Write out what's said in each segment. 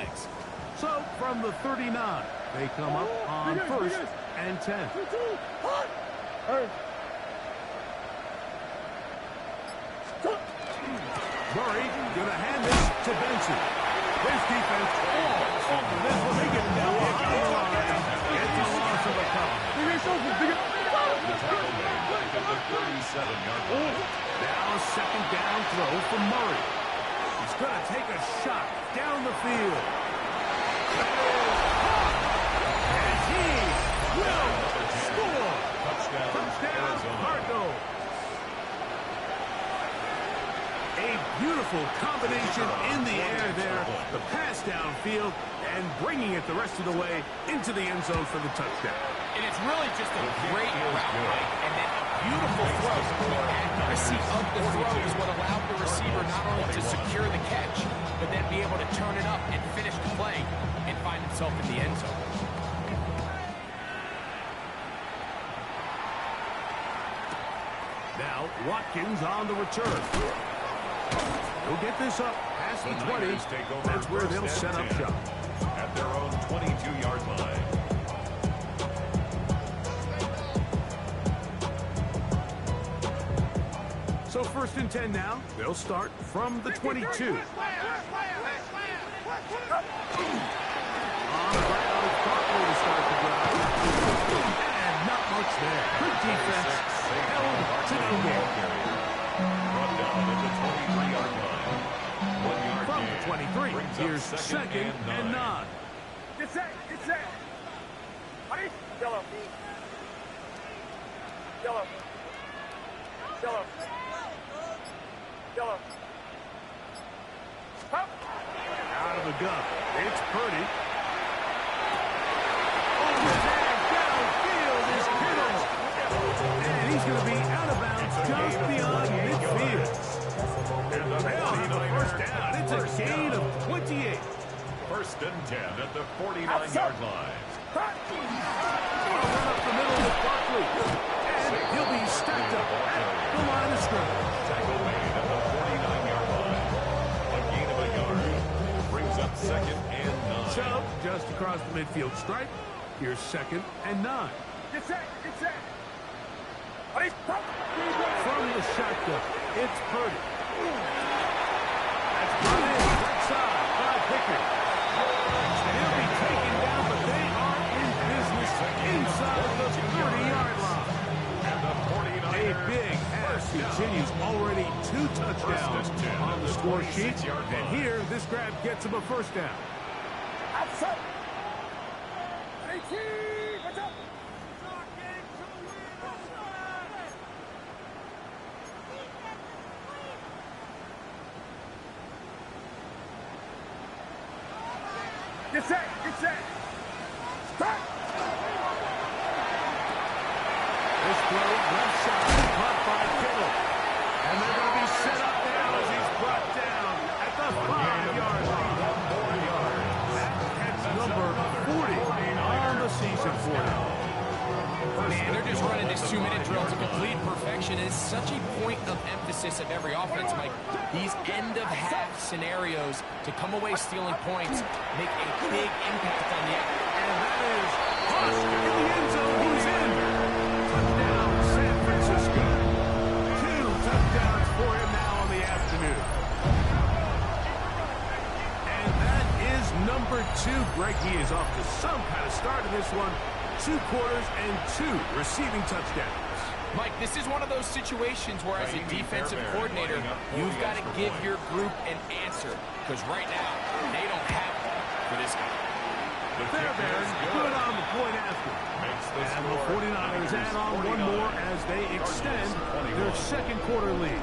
legs. So, from the 39, they come up on first and 10. Murray gonna hand this to Benson. His defense falls off of this one. They get down behind the line. It's a loss of a couple. The tackle made at the 37-yard line. Now a second down throw for Murray. He's gonna take a shot down the field. And he will score. Touchdown, Cardinals. A beautiful combination in the air there. The pass downfield and bringing it the rest of the way into the end zone for the touchdown. And it's really just a great route, Mike, and then a beautiful throw. The accuracy of the throw is what allowed the receiver not only to secure the catch, but then be able to turn it up and finish the play and find himself in the end zone. Now, Watkins on the return. He'll get this up past the 20. That's where they'll set up shop. At their own 22-yard line. So first and 10 now. They'll start from the 22. On the ground, Barkley to start the drive. And not much there. Good defense. Held to no gain. Brought down at the 23-yard line. 1 yard From gain. the 23, Brings up here's second and 9. Get set, get set. Ready? Yellow. Yellow. Yellow. Yellow. Up. Out of the gun. It's Purdy. Overhead downfield is Kittle. And he's going to be out of bounds just beyond midfield. And they'll have a first down. It's a gain of 28. First and 10 at the 49-yard line. Run up the middle with Barkley. And he'll be stacked up at the line of scrimmage. Tackle made at the 49-yard line. A gain of a yard. Brings up second and 9. So, just across the midfield stripe, here's second and 9. Get set, get set. Ready? From the shotgun, it's Purdy. That's brought in right side by Pickett. And he'll be taken down, but they are in business inside the 30-yard line. And the 49ers. A big pass continues. Already 2 touchdowns on the score sheet. And here, this grab gets him a first down. Outside. 18. Watch out. Get set, get set. Start. This throw, left side, caught by Kittle. And they're going to be set up now as he's brought down at the 5-yard line. That's number 40 on the season for him. Man, they're just running this 2-minute drill to complete perfection. It's such a point of emphasis of every offense, Mike. These end-of-half scenarios to come away stealing points make a big impact on the effort. And that is Husk in the end zone. He's in. Touchdown, San Francisco. 2 touchdowns for him now on the afternoon. And that is number 2. Greg, he is off to some kind of start in this one. 2 quarters and 2 receiving touchdowns. Mike, this is one of those situations where as a defensive coordinator, you've got to give your group an answer. Because right now, they don't have one for this guy. Fairbairn good on the point after. And the 49ers add on one more as they extend their second quarter lead.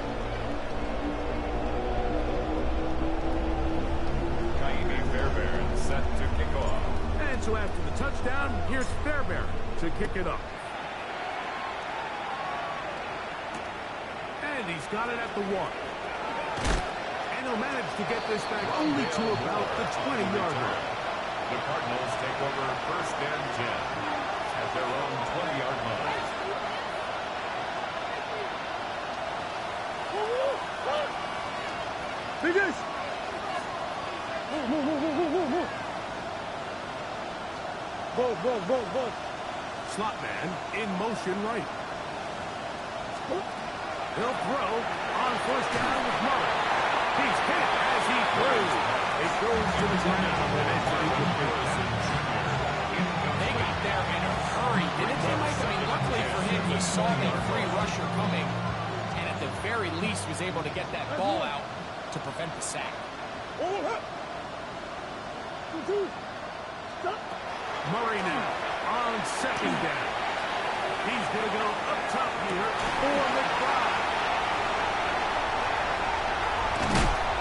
Kaimi Fairbairn set to kick off. And so after the touchdown, here's Fairbairn to kick it up. And he's got it at the 1. And he'll manage to get this back only to about the 20-yard line. The Cardinals take over first and 10 at their own 20-yard line. Finish! Move, move, move, move, move, move. Slot man in motion right. He'll throw on first down with Murray. He's hit as he throws. It goes to the ground and it's incomplete. They got there in a hurry, didn't they, Mike? I mean, luckily for him, he saw that free rusher coming, and at the very least was able to get that ball out to prevent the sack. Murray now on second down. He's going to go up top here for McBride.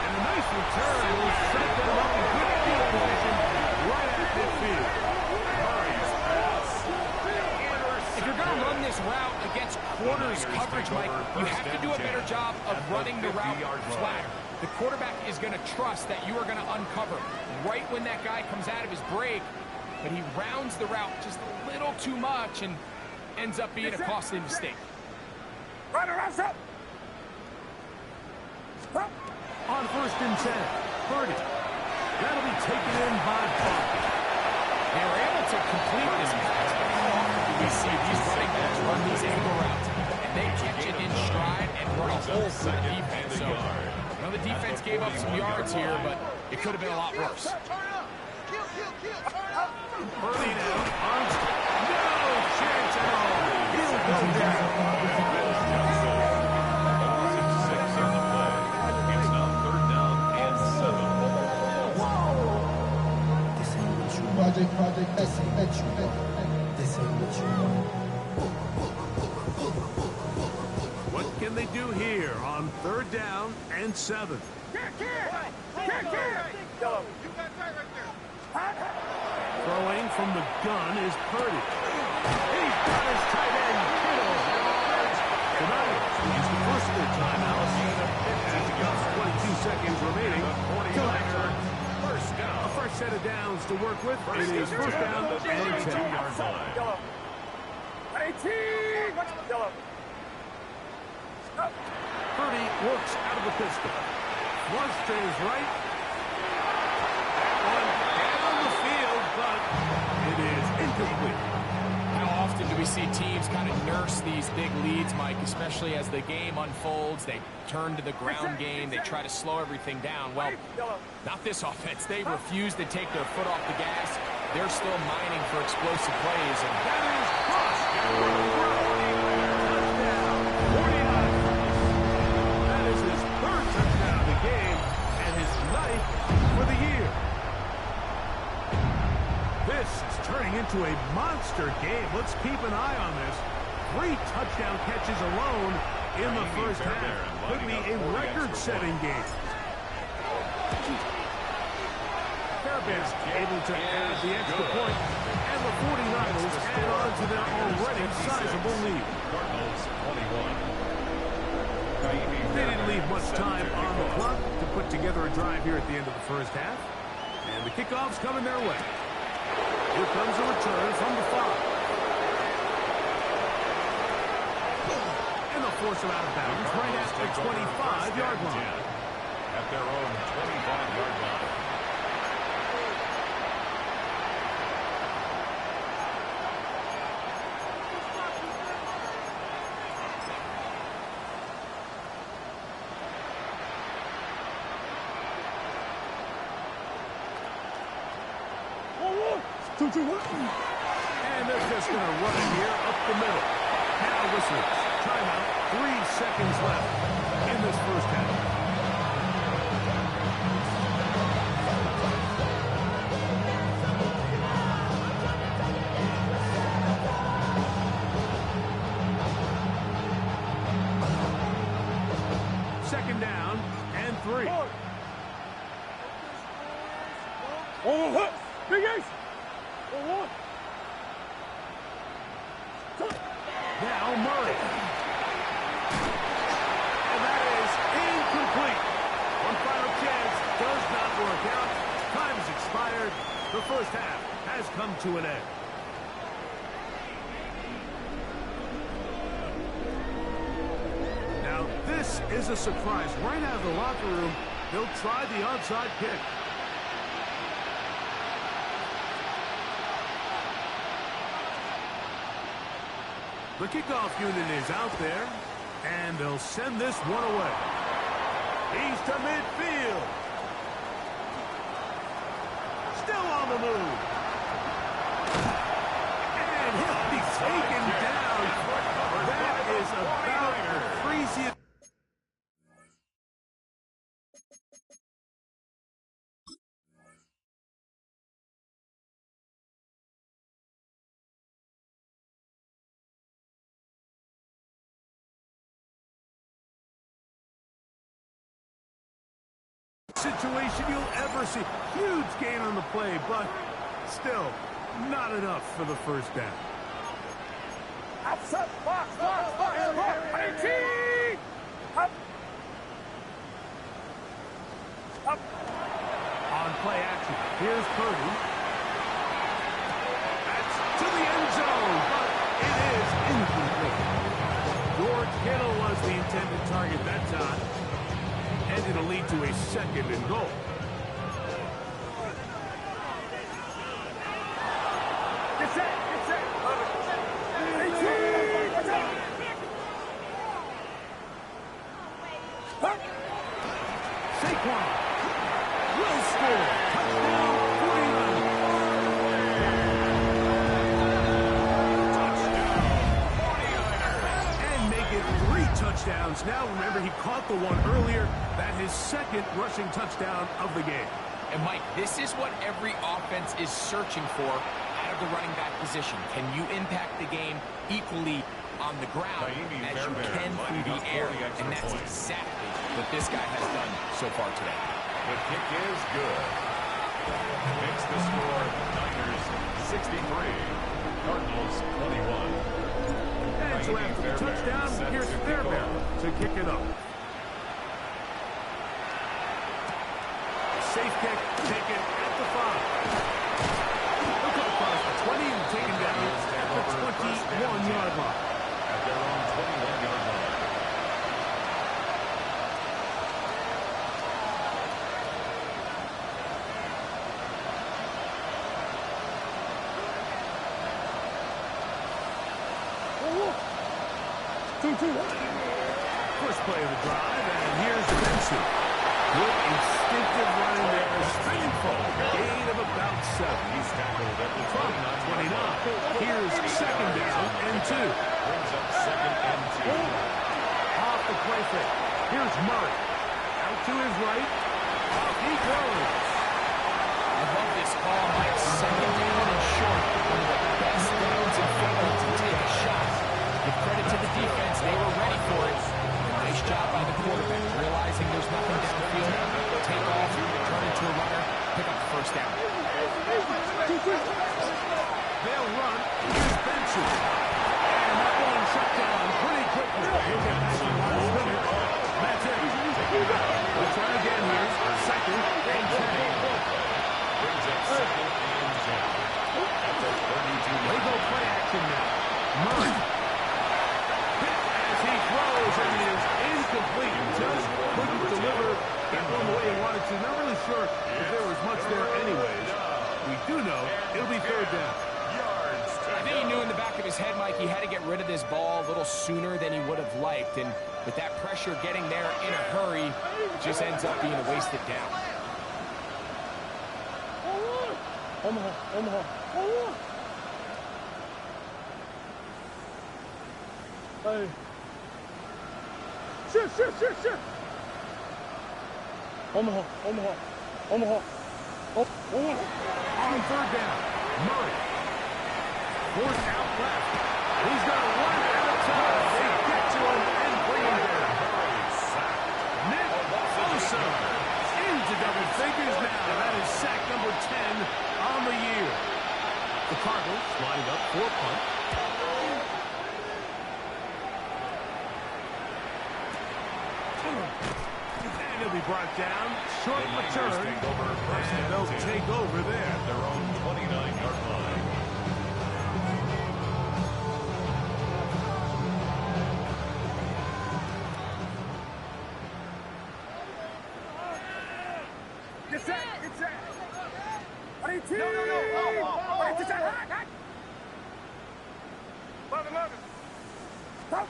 And a nice return will set them up in good field position right at midfield. If you're going to run this route against quarters coverage, Mike, you have to do a better job of running the route flat. The quarterback is going to trust that you are going to uncover right when that guy comes out of his break, but he rounds the route just a little too much and ends up being a costly mistake. On first and 10, Purdy. That'll be taken in by Parker. They were able to complete this pass. We see these running backs run these angle routes, and they catch it in stride and run a hole for the defense. So, you know, the defense gave up some yards here, but it could have been a lot worse. Purdy now on no chance at all. He'll go down. Project, this ain't what you want. What can they do here on third down and 7? Throwing from the gun is Purdy. He's got his tight end, Kittle. Tonight, he's the first of their timeouts. As he got 22 seconds remaining. First down. A fresh set of downs to work with. It is first down and 10-yard line. Purdy works out of the pistol. Flush to his right. One down the field, but it is incomplete. How often do we see teams kind of nurse these big leads, Mike, especially as the game unfolds? They turn to the ground game. They try to slow everything down. Well, not this offense. They refuse to take their foot off the gas. They're still mining for explosive plays. And That is crushed. Touchdown, 49. That is his third touchdown of the game and his 9th for the year. This is turning into a monster game. Let's keep an eye on this. 3 touchdown catches alone in the first half. Could be a record-setting game. Fairbanks able to add the extra point, and the 49ers add on to their already sizable lead. They didn't leave much time on the clock to put together a drive here at the end of the first half. And the kickoff's coming their way. Here comes a return from the 5. And they'll force him out of bounds right at the 25-yard line. At their own 25-yard line. And they're just going to run it here up the middle. Now whistles. Timeout. 3 seconds left in this first half. Second down and 3. Now Murray. And that is incomplete. One final chance does not work out. Time has expired. The first half has come to an end. Now this is a surprise. Right out of the locker room, they'll try the onside kick. The kickoff unit is out there, and they'll send this one away. He's to midfield. Still on the move. And he'll be taken down. That is about the craziest. Situation you'll ever see. Huge gain on the play, but still not enough for the first down. Outside, box, box, box, box. 18! Up. Up. On play action, here's Purdy. That's to the end zone, but it is incomplete. George Kittle was the intended target that time. And it'll lead to a second and goal. Get set, get set. 18! Watch out. Saquon will score. Touchdown, 49ers. And make it 3 touchdowns. Now, remember, he caught the one earlier. That his second rushing touchdown of the game. And, Mike, this is what every offense is searching for out of the running back position. Can you impact the game equally on the ground as you can through the air? And that's exactly what this guy has done so far today. The kick is good. Makes the score Niners 63, Cardinals 21. And so after the touchdown, here's Fairbairn to kick it up. Safe kick taken at the 5. He'll come across the 20 and taken down at the 21-yard line. At their own 21-yard line. First play of the drive, and here's Benson. Good instinctive running there, spinning forward. Gain of about 7. He's tackled at the From 29. Here's second down and 2. Brings up second and 2. Off the play fake. Here's Murray. Out to his right. Off he goes. I love this call, Mike. Second down and short. One of the best downs in football to take a shot. Give credit to the defense. They were ready for it. Nice job by the quarterback. Realizing there's nothing downfield. Take off, turn into a runner, pick up the first down. They'll run. Here's Benson. And that one shut down pretty quickly. He'll get back to the line of scrimmage. That's it. We'll try again here. Second and 10. Brings up second and 10. At the 32. They go play action now. Murray. Hit as he throws, and it is incomplete. Just couldn't deliver that one the way he wanted to. Not really sure if there was much there anyways. We do know it'll be third down. I think he knew in the back of his head, Mike, he had to get rid of this ball a little sooner than he would have liked. And with that pressure getting there in a hurry, it just ends up being a wasted down. Omaha. Hey. Shoot. Omaha. On third down, Murray. Forced out left. He's going to run out of time. They get to him and bring him down. Nick Bosa into double figures now. That is sack number 10 on the year. The Cardinals lined up for a punt. And he'll be brought down. Short return. And they'll take over there. At their own 29-yard line. Get set. No. Get set. Logan. Thrower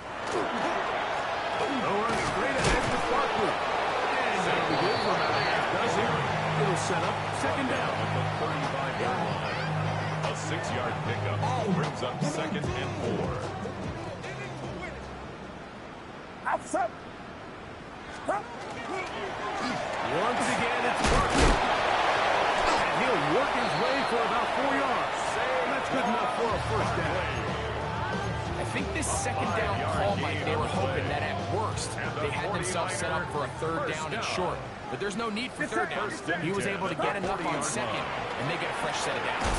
straight ahead with Barkley. And that'll be good for about a half dozen. It'll set up second down. At the 35-yard line. A 6-yard pickup brings up second and 4. Outside. Once again, it's Barkley. And he'll work his way for about 4 yards. That's good enough for a first down. I think this second down call, Mike, they were hoping that at worst they had themselves set up for a third down and short. But there's no need for third down. He was able to get enough on second, and they get a fresh set of downs.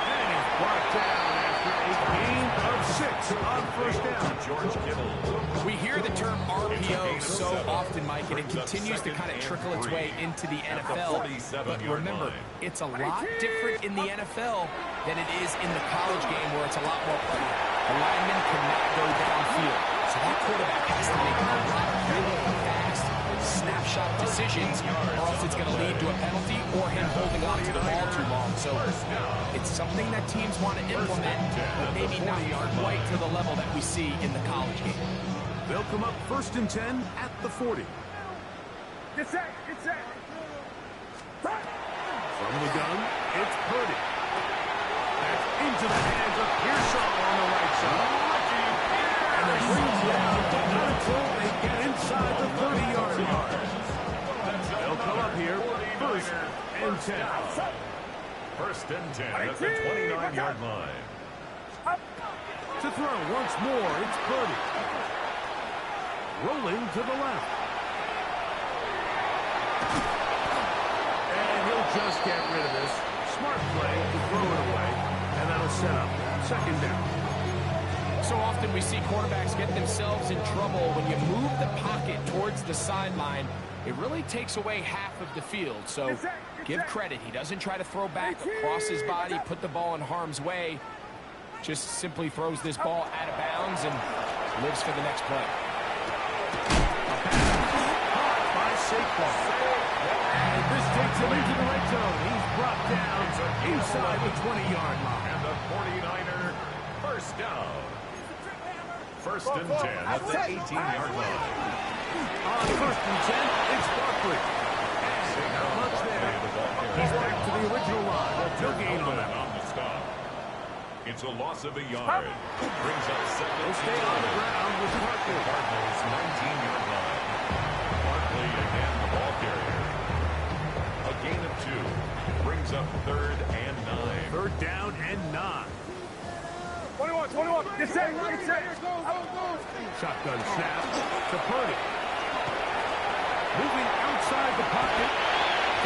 And he's brought down after a gain of 6 on first down. George Kittle. We hear the term RPO so often, Mike, and it continues to kind of trickle its way into the NFL. But remember, it's a lot different in the NFL than it is in the college game where it's a lot more prevalent. The lineman cannot go downfield, so that quarterback has to make a lot of really fast snapshot decisions, or else it's going to lead to a penalty or him holding on to the ball too long. So it's something that teams want to implement, but maybe not quite to the level that we see in the college game. They'll come up first and 10 at the 40. Get set. Get set. From the gun, it's Purdy. That's into the hands of Pearsall on the right side. And they're bringing down, but not until they get inside the 30-yard line. They'll come up here first and 10. First and 10 at the 29-yard line. To throw once more, it's Purdy. Rolling to the left. And he'll just get rid of this. Smart play to throw it away. And that'll set up second down. So often we see quarterbacks get themselves in trouble when you move the pocket towards the sideline. It really takes away half of the field. So give credit. He doesn't try to throw back across his body, put the ball in harm's way. Just simply throws this ball out of bounds and lives for the next play. By Saquon. And this takes him into the red zone. He's brought down inside the 20-yard line. And the 49er first down. First and 10 at the 18-yard line. On first and 10, it's Barkley. And not much there. He's back to the original line. No gain on that. On the stop. It's a loss of a yard. Brings up second. He'll stay on the ground with Barkley. Cardinals 19-yard line. Barkley again the ball carrier. A gain of 2. Brings up third and 9. Third down and 9. 21. Get set. Get set. Shotgun snap to Purdy. Moving outside the pocket.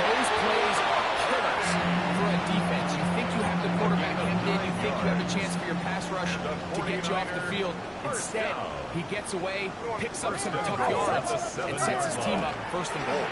Those plays are killers for a defense. You think you have the quarterback hemmed in. You think you have a chance for your pass rush to get you off the field. Instead, he gets away, picks up some tough yards, and sets his team up first and goal.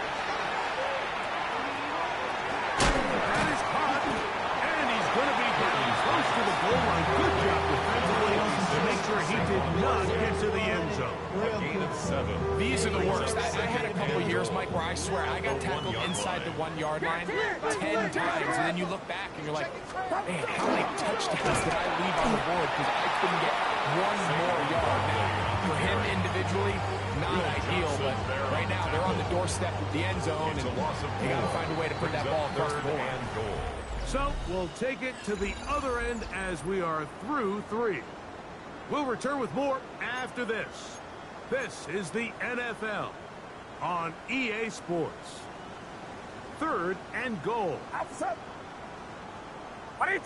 That is caught. And he's going to be getting close to the goal line. Good job defensively to make sure he did not get to the end zone. A gain of 7. These are the worst. I had a couple of years, Mike, where I swear I got tackled inside the 1-yard line 10 times, and then you look back and you're like, man, how many touchdowns did I leave on the board because I couldn't get one more yard? Now, for him individually, not ideal, but right now they're on the doorstep of the end zone, and they got to find a way to put that ball across the board. So we'll take it to the other end as we are through 3. We'll return with more after this. This is the NFL on EA Sports. Third and goal. Outside. He's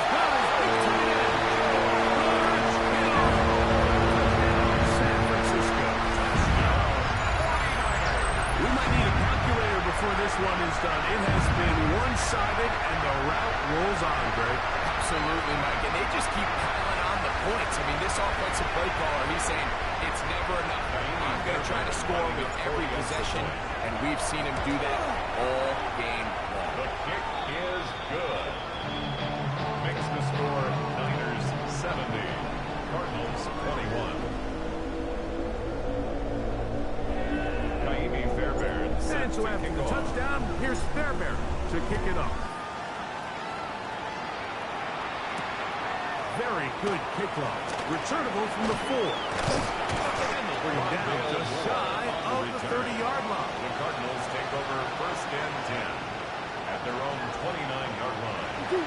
got his big tight end. San Francisco. We might need a calculator before this one is done. It has been one-sided, and the route rolls on, Greg. Absolutely, Mike, and they just keep piling on the points. I mean, this offensive play caller, he's saying it's never enough. I'm going to try to score with every possession, and we've seen him do that all game long. The kick is good. Makes the score Niners 70, Cardinals 21. Kaimi Fairbairn set And so to after kick the off. touchdown, here's Fairbairn to kick it off. very good kickoff. Returnable from the 4. And they'll bring him down just shy of the 30-yard line. The Cardinals take over 1st and 10 at their own 29-yard line.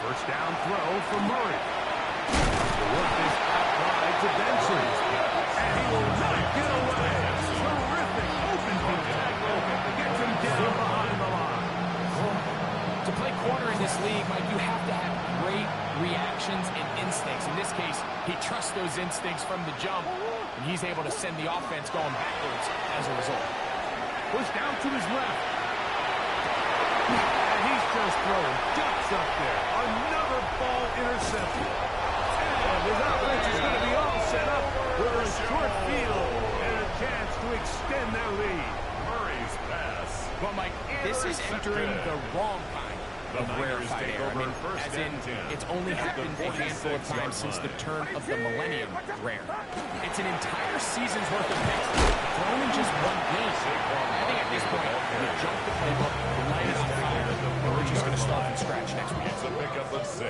First down throw for Murray. The work is out wide to Benson. And he will not get away. Terrific open field tackle. Gets him down behind the line. To play corner in this league, Mike, you have to have great reactions and instincts. In this case, he trusts those instincts from the jump, and he's able to send the offense going backwards as a result. Push down to his left. And he's just throwing ducks up there. Another ball intercepted. And his offense is going to be all set up with a short field and a chance to extend their lead. Murray's pass. Well, Mike, this is entering the wrong kind of The Niners rarefied take air. over I mean, first as in, and 10. it's only At the happened a handful of 46-yard times since the line. turn of the millennium rare. It's an entire season's worth of picks thrown in just one game. I think at this point, you jump the playbook, you light it on fire, and we're just going to start from scratch next week. It's a pickup of 6.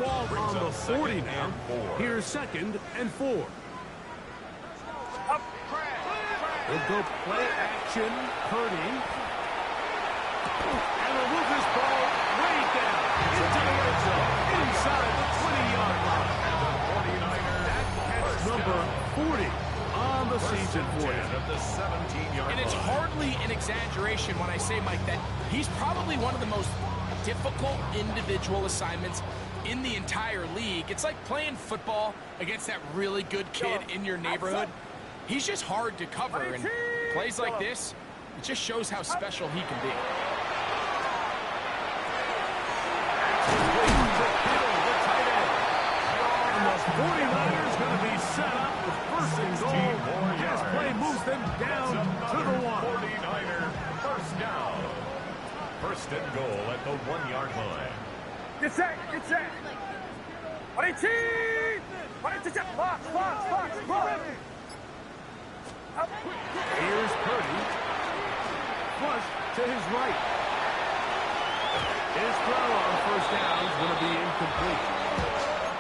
Ball Brings on the up 40 2nd now. and 4. Here's 2nd and 4. We'll go play action. Purdy. And we'll move this ball way down into the red zone. Inside the 20-yard line. That catch number 40 on the season for you. At the 17-yard And it's line. hardly an exaggeration when I say, Mike, that he's probably one of the most difficult individual assignments in the entire league. It's like playing football against that really good kid in your neighborhood. He's just hard to cover, and plays like this, it just shows how special he can be. And the 49ers going to be set up with 1st and goal as play moves them down to the 1. 49er first down. 1st and goal at the 1-yard line. Get set, get set. Box, box, box, box. Here's Purdy. Flush to his right. His throw on 1st down is going to be incomplete.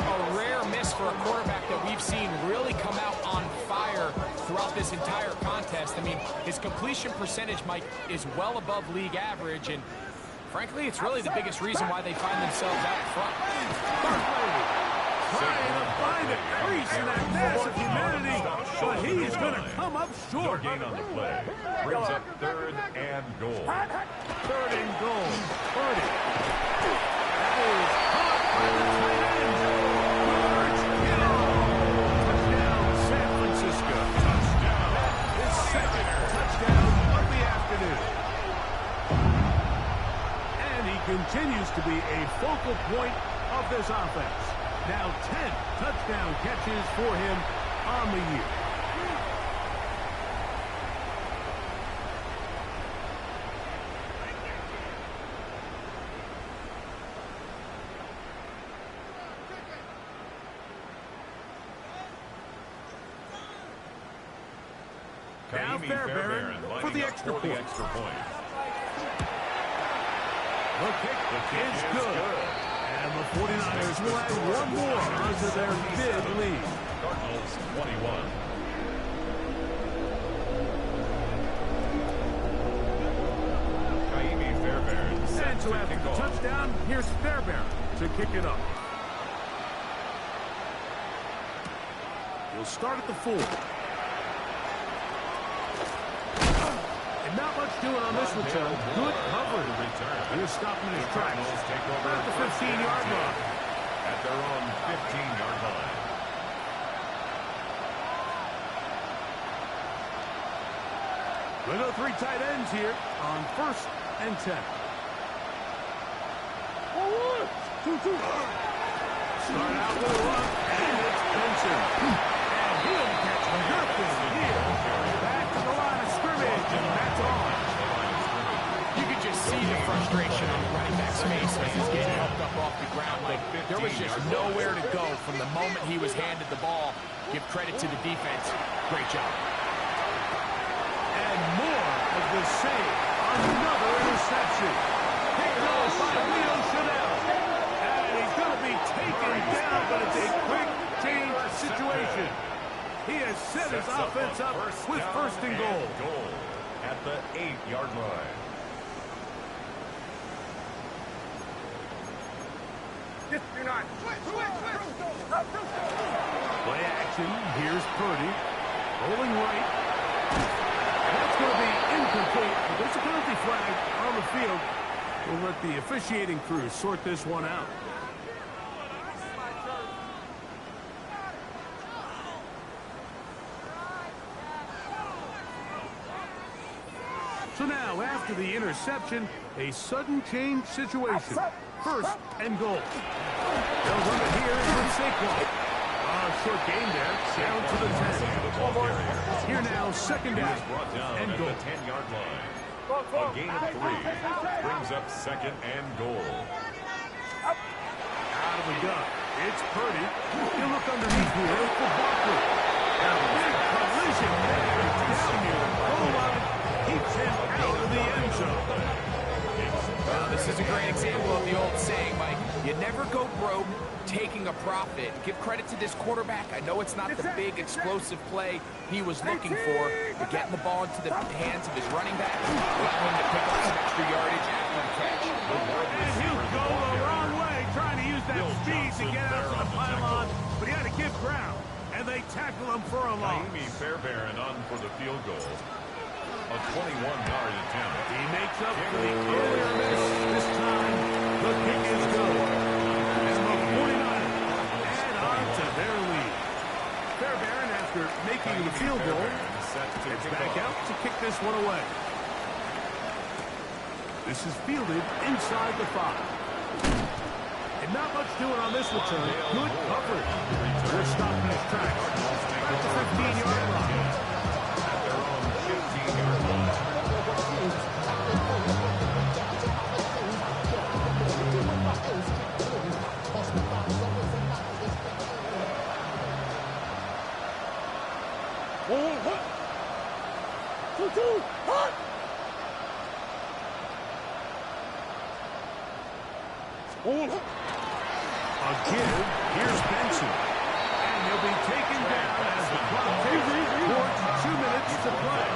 A rare miss for a quarterback that we've seen really come out on fire throughout this entire contest. I mean, his completion percentage, Mike, is well above league average, and frankly, it's really the biggest reason why they find themselves out front. Barkley trying to find a crease in that mass of humanity, but he is going to come up No short. gain on the play. Brings up 3rd and goal. 3rd and goal. Purdy. That is caught by the tight end. Birds, get on. Touchdown, San Francisco. Touchdown. His 2nd touchdown of the afternoon. And he continues to be a focal point of this offense. Now 10 touchdown catches for him on the year. Now Fairbairn for the extra point. The kick is good. And the 49ers will add one more onto their big lead. Cardinals 21. Kaimi Fairbairn set And so to after kick the off. touchdown, here's Fairbairn to kick it up. He'll start at the 4. And not much doing on this return. Good coverage. He was stopping his tracks. Cardinals take over At the 15-yard line. at their own 15-yard line. We go 3 tight ends here on 1st and 10. Start out with a run, and it's Benson. And he'll catch nothing here. Back to the line of scrimmage, and that's on. You could just see the frustration on the running back's face as he's getting helped up off the ground. But there was just nowhere to go from the moment he was handed the ball. Give credit to the defense. Great job. And more of the same. Another interception. picked off by Leo Chanel. And he's going to be taken down, but it's a quick change situation. He has set his offense up with first and goal. At the 8-yard line. Play action. Here's Purdy. Rolling right. And that's going to be incomplete. But there's a penalty flag on the field. We'll let the officiating crew sort this one out. So now, after the interception, a sudden change situation. First and goal. They'll run it here with Saquon. Short game there, down to the 10. Here now, second down and goal. 10-yard line. A gain of 3 brings up second and goal. Out of the gun. It's Purdy. He'll look underneath here for Barkley. A big collision there. Down near the goal line. Keeps him out of the end zone. Well, this is a great example of the old saying, Mike. You never go broke taking a profit. Give credit to this quarterback. I know it's not the big explosive play he was looking for, but getting the ball into the hands of his running back, allowing him to pick up some extra yardage after the catch. And he'll go the wrong way, trying to use that speed to get out to the pylon, but he had to give ground, and they tackle him for a loss. Naimi Fairbairn on for the field goal. A 21-yard attempt. He makes up for the earlier miss. This time, the kick is good. And the 49ers add on to their lead. Fairbairn, after making the field goal, gets back out to kick this one away. This is fielded inside the 5. And not much doing on this return. Good coverage. We're stopping his tracks at the 15-yard line. Again, here's Benson. And he'll be taken down as the clock takes towards 2 minutes to play.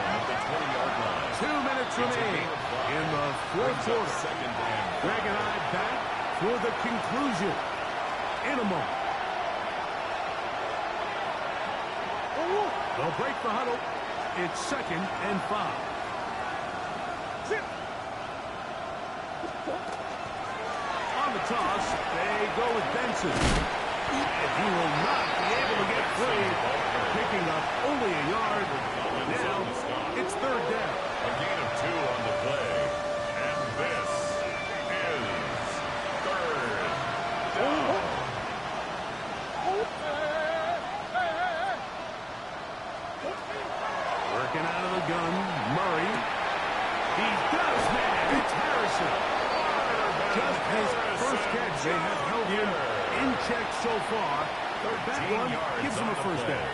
2 minutes remaining in the fourth quarter. Greg and I back for the conclusion in a moment. They'll break the huddle. It's 2nd and 5. On the toss, they go with Benson. And he will not be able to get free, picking up only a yard. Now, it's 3rd down. A gain of 2 on the play. And this is 3rd down. Working out of the gun, Murray. He does, man. It's Harrison. Just his first catch. They have held him in check so far. That one gives him a first down.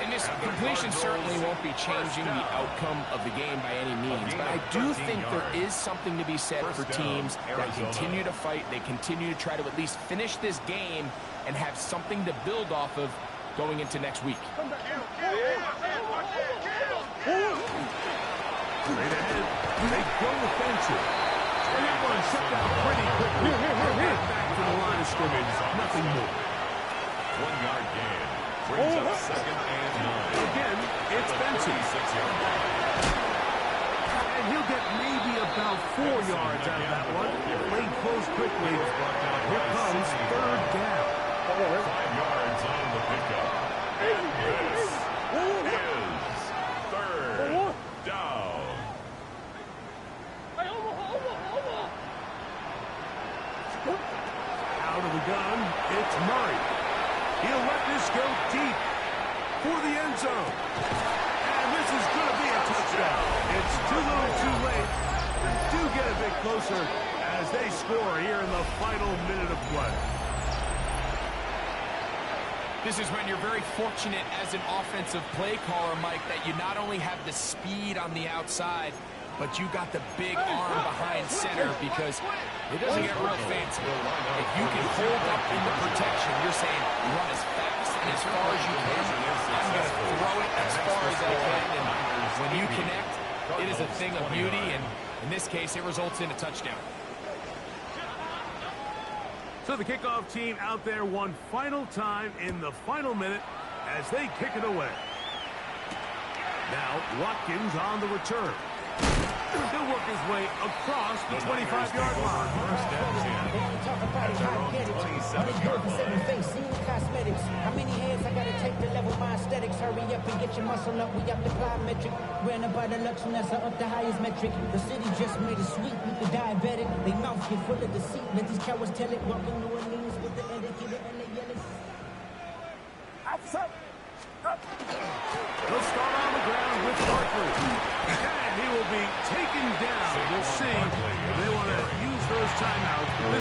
And this completion certainly won't be changing the outcome of the game by any means, but I do think there is something to be said for teams that continue to fight. They continue to try to at least finish this game and have something to build off of going into next week. Straight ahead, they go with Benson. And that one shut down pretty quickly. Back to the line of scrimmage, nothing more. 1-yard gain brings up 2nd and 9. Again, it's Benson. 6-yard line. And he'll get maybe about 4 yards out of that one. Played close quickly. Here comes 3rd down. 5 yards on the pickup. And this is 3rd down. Out of the gun, it's Murray. He'll let this go deep for the end zone. And this is going to be a touchdown. It's too little too late. They do get a bit closer as they score here in the final minute of play. This is when you're very fortunate as an offensive play caller, Mike, that you not only have the speed on the outside, but you got the big arm behind center because it doesn't get real fancy. If you can hold up in the protection, you're saying run as fast and as far as you can. I'm going to throw it as far as I can, and when you connect, it is a thing of beauty, and in this case, it results in a touchdown. So the kickoff team out there one final time in the final minute as they kick it away. Now Watkins on the return. He'll work his way across the 25-yard line. First down 10. Talk about it, how I get it. All they do is seven face, seeing cosmetics. How many hands I gotta take to level my aesthetics? Hurry up and get your muscle up. We up the plyometric. Ran about the luxury, that's up the highest metric. The city just made it sweet. You the diabetic. They mouth get full of deceit. Let these cowards tell it. Welcome New Orleans with the etiquette and the yellow. He'll start on the ground with Barkley. And he will be taken down. We'll see if they want to use those timeouts.